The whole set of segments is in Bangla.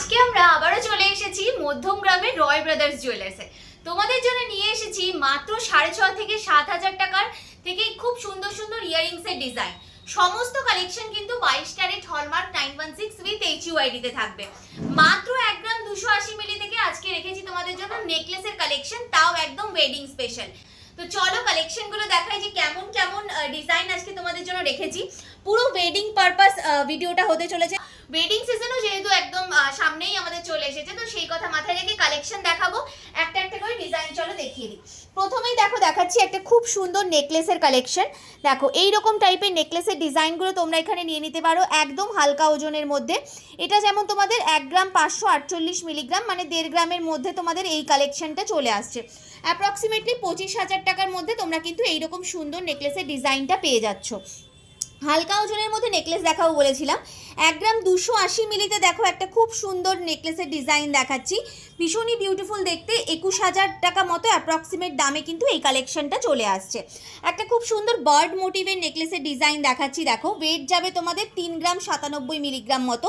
আজকে আমরা আবারও চলে এসেছি মধ্যমগ্রামের রয় ব্রাদার্স জুয়েলার্সে। তোমাদের জন্য নিয়ে এসেছি মাত্র 6,500 থেকে 7,000 টাকার থেকে খুব সুন্দর সুন্দর ইয়াররিংস এর ডিজাইন। সমস্ত কালেকশন কিন্তু 22 ক্যারেট হলমার্ক 916 উইথ HUID তে থাকবে। মাত্র 1 গ্রাম 280 মিলি থেকে আজকে রেখেছি তোমাদের জন্য নেকলেসের কালেকশন, তাও একদম ওয়েডিং স্পেশাল। তো চলো কালেকশন গুলো দেখাই যে কেমন কেমন ডিজাইন আজকে তোমাদের জন্য রেখেছি। পুরো ওয়েডিং পারপাস ভিডিওটা হতে চলেছে। ওয়েডিং সিজনও যেহেতু একদম সামনেই আমাদের চলে এসেছে, তো সেই কথা মাথায় রেখে কালেকশন দেখাবো, একটা একটা করে ডিজাইন চলো দেখিয়ে দিই। প্রথমেই দেখাচ্ছি একটা খুব সুন্দর নেকলেসের কালেকশন। দেখো এইরকম টাইপের নেকলেসের ডিজাইনগুলো তোমরা এখানে নিয়ে নিতে পারো, একদম হালকা ওজনের মধ্যে। এটা যেমন তোমাদের 1 গ্রাম 548 মিলিগ্রাম মানে 1.5 গ্রামের মধ্যে তোমাদের এই কালেকশনটা চলে আসছে। অ্যাপ্রক্সিমেটলি 25,000 টাকার মধ্যে তোমরা কিন্তু এইরকম সুন্দর নেকলেসের ডিজাইনটা পেয়ে যাচ্ছ। হালকা ওজনের মধ্যে নেকলেস দেখাবো বলেছিলাম। 1 গ্রাম 280 মিলিতে দেখো একটা খুব সুন্দর নেকলেসের ডিজাইন দেখাচ্ছি, ভীষণই বিউটিফুল দেখতে। 21,000 টাকা মতো অ্যাপ্রক্সিমেট দামে কিন্তু এই কালেকশনটা চলে আসছে। একটা খুব সুন্দর বার্ড মোটিভের নেকলেসের ডিজাইন দেখাচ্ছি, দেখো ওয়েট যাবে তোমাদের 3 গ্রাম 97 মিলিগ্রাম মতো।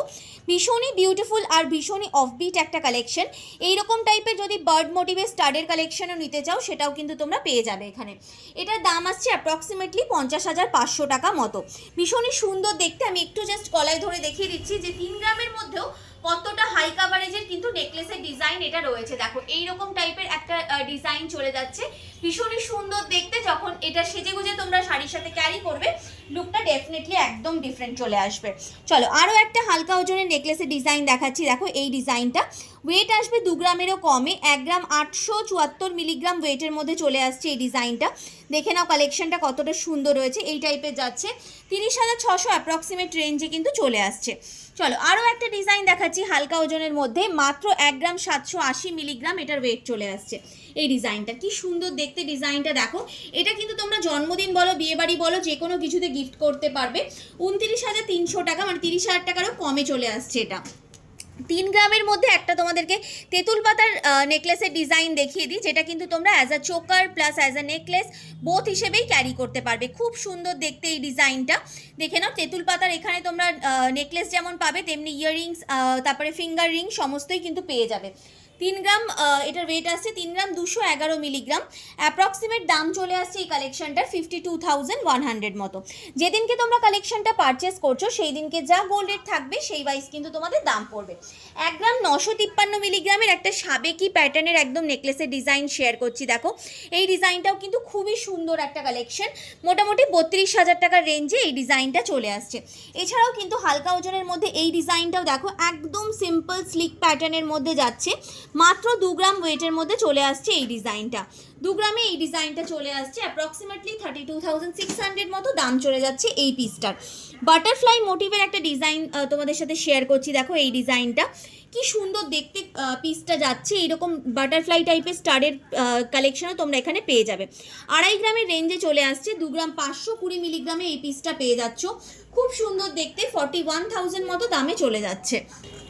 ভীষণই বিউটিফুল আর ভীষণই অফবিট একটা কালেকশন। এইরকম টাইপের যদি বার্ড মোটিভের স্টাডের কালেকশনও নিতে চাও সেটাও কিন্তু তোমরা পেয়ে যাবে এখানে। এটার দাম আসছে অ্যাপ্রক্সিমেটলি 50,500 টাকা মতো। ভীষণই সুন্দর দেখতে। আমি একটু জাস্ট গলায় ধরে দেখিয়ে দিচ্ছি যে 3 গ্রামের মধ্যেও কতটা হাই কাভারেজের কিন্তু নেকলেসের ডিজাইন এটা রয়েছে। দেখো এইরকম টাইপের একটা ডিজাইন চলে যাচ্ছে, ভীষণই সুন্দর দেখতে। যখন এটা সেজে গুজে তোমরা শাড়ির সাথে ক্যারি করবে, লুকটা ডেফিনেটলি একদম ডিফারেন্ট চলে আসবে। চলো আরও একটা হালকা ওজনের নেকলেসের ডিজাইন দেখাচ্ছি। দেখো এই ডিজাইনটা ওয়েট আসবে 2 গ্রামেরও কমে, 1 গ্রাম 874 মিলিগ্রাম ওয়েটের মধ্যে চলে আসছে এই ডিজাইনটা। দেখে নাও কালেকশনটা কতটা সুন্দর রয়েছে। এই টাইপের যাচ্ছে 30,600 অ্যাপ্রক্সিমেট রেঞ্জে কিন্তু চলে আসছে। চলো আরও একটা ডিজাইন দেখাচ্ছি হালকা ওজনের মধ্যে, মাত্র 1 গ্রাম 780 মিলিগ্রাম এটার ওয়েট চলে আসছে। এই ডিজাইনটা কি সুন্দর দেখতে, ডিজাইনটা দেখো। এটা কিন্তু তোমরা জন্মদিন বলো, বিয়েবাড়ি বলো, যে কোনো কিছুতে গিফট করতে পারবে। 29,300 টাকা মানে 30,000 টাকারও কমে চলে আসছে এটা। 3 গ্রামের মধ্যে একটা তোমাদেরকে তেঁতুল পাতার নেকলেসের ডিজাইন দেখিয়ে দিই, যেটা কিন্তু তোমরা as a choker plus as a necklace both হিসেবেই ক্যারি করতে পারবে। খুব সুন্দর দেখতে এই ডিজাইনটা। দেখে নাও তেঁতুল পাতার এখানে তোমরা নেকলেস যেমন পাবে তেমনি ইয়াররিংস, তারপরে ফিঙ্গার রিং সমস্তই কিন্তু পেয়ে যাবে। 3 গ্রাম এটার ওয়েট আসছে 3 গ্রাম 211 মিলিগ্রাম। অ্যাপ্রক্সিমেট দাম চলে আসছে এই কালেকশনটার 52,100 মতো। যেদিনকে তোমরা কালেকশনটা পারচেস করছো সেই দিনকে যা গোল্ড রেট থাকবে সেই ওয়াইজ কিন্তু তোমাদের দাম পড়বে। 1 গ্রাম 953 মিলিগ্রামের একটা সাবেকি প্যাটার্নের একদম নেকলেসের ডিজাইন শেয়ার করছি। দেখো এই ডিজাইনটাও কিন্তু খুবই সুন্দর একটা কালেকশন। মোটামুটি 32,000 টাকার রেঞ্জে এই ডিজাইনটা চলে আসছে। এছাড়াও কিন্তু হালকা ওজনের মধ্যে এই ডিজাইনটাও দেখো একদম সিম্পল স্লিক প্যাটার্নের মধ্যে যাচ্ছে, মাত্র 2 গ্রাম ওয়েটের মধ্যে চলে আসছে এই ডিজাইনটা। 2 গ্রামে এই ডিজাইনটা চলে আসছে, অ্যাপ্রক্সিমেটলি 32,600 মতো দাম চলে যাচ্ছে এই পিসটার। বাটারফ্লাই মোটিভের একটা ডিজাইন তোমাদের সাথে শেয়ার করছি। দেখো এই ডিজাইনটা কি সুন্দর দেখতে পিসটা যাচ্ছে। এইরকম বাটারফ্লাই টাইপের স্টারের কালেকশনও তোমরা এখানে পেয়ে যাবে। 2.5 গ্রামের রেঞ্জে চলে আসছে, 2 গ্রাম 520 মিলিগ্রামে এই পিসটা পেয়ে যাচ্ছ। খুব সুন্দর দেখতে, 41,000 মতো দামে চলে যাচ্ছে।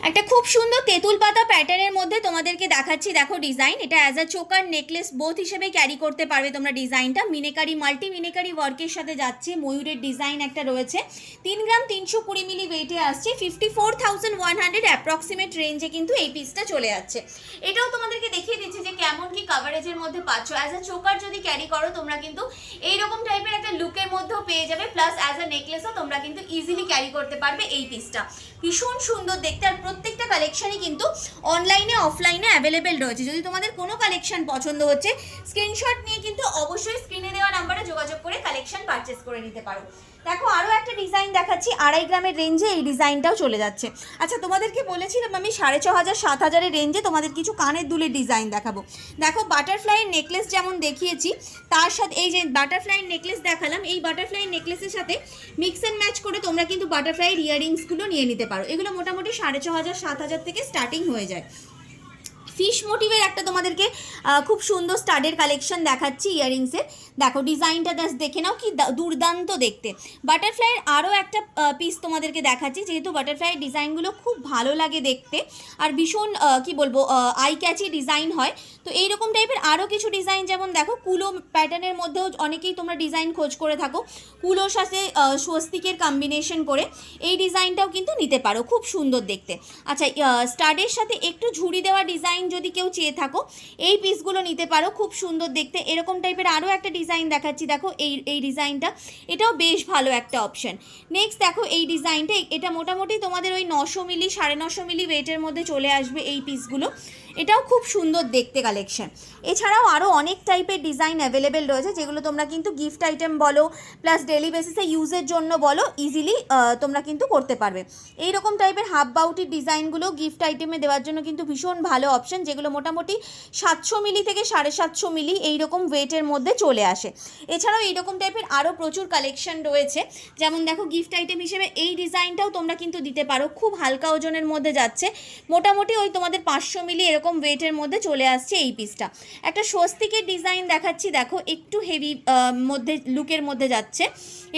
একটা খুব সুন্দর তেঁতুল পাতা প্যাটার্নের মধ্যে তোমাদেরকে দেখাচ্ছি। দেখো ডিজাইন, এটা as a choker necklace both হিসেবে ক্যারি করতে পারবে তোমরা। ডিজাইনটা মিনেকারি মাল্টি মিনেকারি ওয়ার্কের সাথে যাচ্ছে, ময়ূরের ডিজাইন একটা রয়েছে। 3 গ্রাম 320 মিলি ওয়েটে আসছে, 54,100 অ্যাপ্রক্সিমেট রেঞ্জে কিন্তু এই পিসটা চলে যাচ্ছে। এটাও তোমাদেরকে দেখিয়ে দিচ্ছি যে কেমন কি কাভারেজের মধ্যে পাচ্ছ। অ্যাজ আ চোকার যদি ক্যারি করো তোমরা কিন্তু এইরকম টাইপের একটা লুকের মধ্যেও পেয়ে যাবে, প্লাস অ্যাজ আ নেকলেসও তোমরা কিন্তু ইজিলি ক্যারি করতে পারবে এই পিসটা। ভীষণ সুন্দর দেখতে। আর প্রত্যেকটা কালেকশনই কিন্তু অনলাইনে অফলাইনে অ্যাভেলেবেল রয়েছে। যদি তোমাদের কোনো কালেকশন পছন্দ হচ্ছে স্ক্রিনশট নিয়ে কিন্তু অবশ্যই স্ক্রিনে দেওয়া নাম্বারে যোগাযোগ করে কালেকশন পারচেস করে নিতে পারো। দেখো আরও একটা ডিজাইন দেখাচ্ছি 2.5 গ্রামের রেঞ্জে, এই ডিজাইনটাও চলে যাচ্ছে। আচ্ছা তোমাদেরকে বলেছিলাম আমি 6,500 7,000 রেঞ্জে তোমাদের কিছু কানের দুলের ডিজাইন দেখাবো। দেখো বাটারফ্লাইয়ের নেকলেস যেমন দেখিয়েছি তার সাথে এই যে বাটারফ্লাইয়ের নেকলেস দেখালাম, এই বাটারফ্লাইয়ের নেকলেসের সাথে মিক্স অ্যান্ড ম্যাচ করে তোমরা কিন্তু বাটারফ্লাইয়ের ইয়াররিংসগুলো নিয়ে নিতে পারো। এগুলো মোটামুটি 6,500 7,000 থেকে স্টার্টিং হয়ে যায়। ফিশ মোটিভের একটা তোমাদেরকে খুব সুন্দর স্টাডের কালেকশন দেখাচ্ছি ইয়াররিংসের। দেখো ডিজাইনটা জাস্ট দেখে নাও, কি দুর্দান্ত দেখতে। বাটারফ্লাইয়ের আরও একটা পিস তোমাদেরকে দেখাচ্ছি, যেহেতু বাটারফ্লাইয়ের ডিজাইনগুলো খুব ভালো লাগে দেখতে আর ভীষণ কি বলবো আই ক্যাচি ডিজাইন হয়। তো এইরকম টাইপের আরও কিছু ডিজাইন, যেমন দেখো কুলো প্যাটার্নের মধ্যেও অনেকেই তোমরা ডিজাইন খোঁজ করে থাকো, কুলোর সাথে স্বস্তিকের কম্বিনেশন করে এই ডিজাইনটাও কিন্তু নিতে পারো, খুব সুন্দর দেখতে। আচ্ছা, স্টাডের সাথে একটু ঝুড়ি দেওয়া ডিজাইন যদি কেউ চেয়ে থাকো, এই পিসগুলো নিতে পারো, খুব সুন্দর দেখতে। এরকম টাইপের আরও একটা ডিজাইন দেখাচ্ছি, দেখো এই ডিজাইনটা, এটাও বেশ ভালো একটা অপশন। নেক্সট দেখো এই ডিজাইনটা, এটা মোটামুটি তোমাদের ওই 900 মিলি 950 মিলি ওয়েটের মধ্যে চলে আসবে এই পিসগুলো, এটাও খুব সুন্দর দেখতে কালেকশন। এছাড়াও আরও অনেক টাইপের ডিজাইন অ্যাভেলেবেল রয়েছে, যেগুলো তোমরা কিন্তু গিফট আইটেম বলো প্লাস ডেলি বেসিসে ইউজের জন্য বলো, ইজিলি তোমরা কিন্তু করতে পারবে। এইরকম টাইপের হাফ বাউটির ডিজাইনগুলো গিফট আইটেমে দেওয়ার জন্য কিন্তু ভীষণ ভালো অপশন, যেগুলো মোটামুটি 700 মিলি থেকে 750 মিলি এইরকম ওয়েটের মধ্যে চলে আসে। এছাড়াও এইরকম টাইপের আরও প্রচুর কালেকশন রয়েছে, যেমন দেখো গিফট আইটেম হিসেবে এই ডিজাইনটাও তোমরা কিন্তু দিতে পারো, খুব হালকা ওজনের মধ্যে যাচ্ছে, মোটামুটি ওই তোমাদের 500 মিলি এরকম ওয়েটের মধ্যে চলে আসছে এই পিসটা। একটা স্বস্তিকের ডিজাইন দেখাচ্ছি, দেখো একটু হেভি মধ্যে লুকের মধ্যে যাচ্ছে,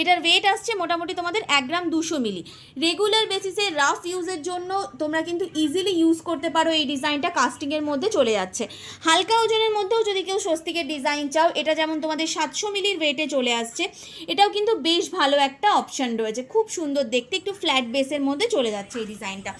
এটার ওয়েট আসছে মোটামুটি তোমাদের 1 গ্রাম 200 মিলি। রেগুলার বেসিসে রাফ ইউজের জন্য তোমরা কিন্তু ইজিলি ইউজ করতে পারো এই ডিজাইনটা, কাস্টিংয়ের মধ্যে চলে যাচ্ছে। হালকা ওজনের মধ্যেও যদি কেউ স্বস্তিকের ডিজাইন চাও, এটা যেমন তোমাদের 700 মিলির ওয়েটে চলে আসছে, এটাও কিন্তু বেশ ভালো একটা অপশন রয়েছে, খুব সুন্দর দেখতে, একটু ফ্ল্যাট বেসের মধ্যে চলে যাচ্ছে এই ডিজাইনটা।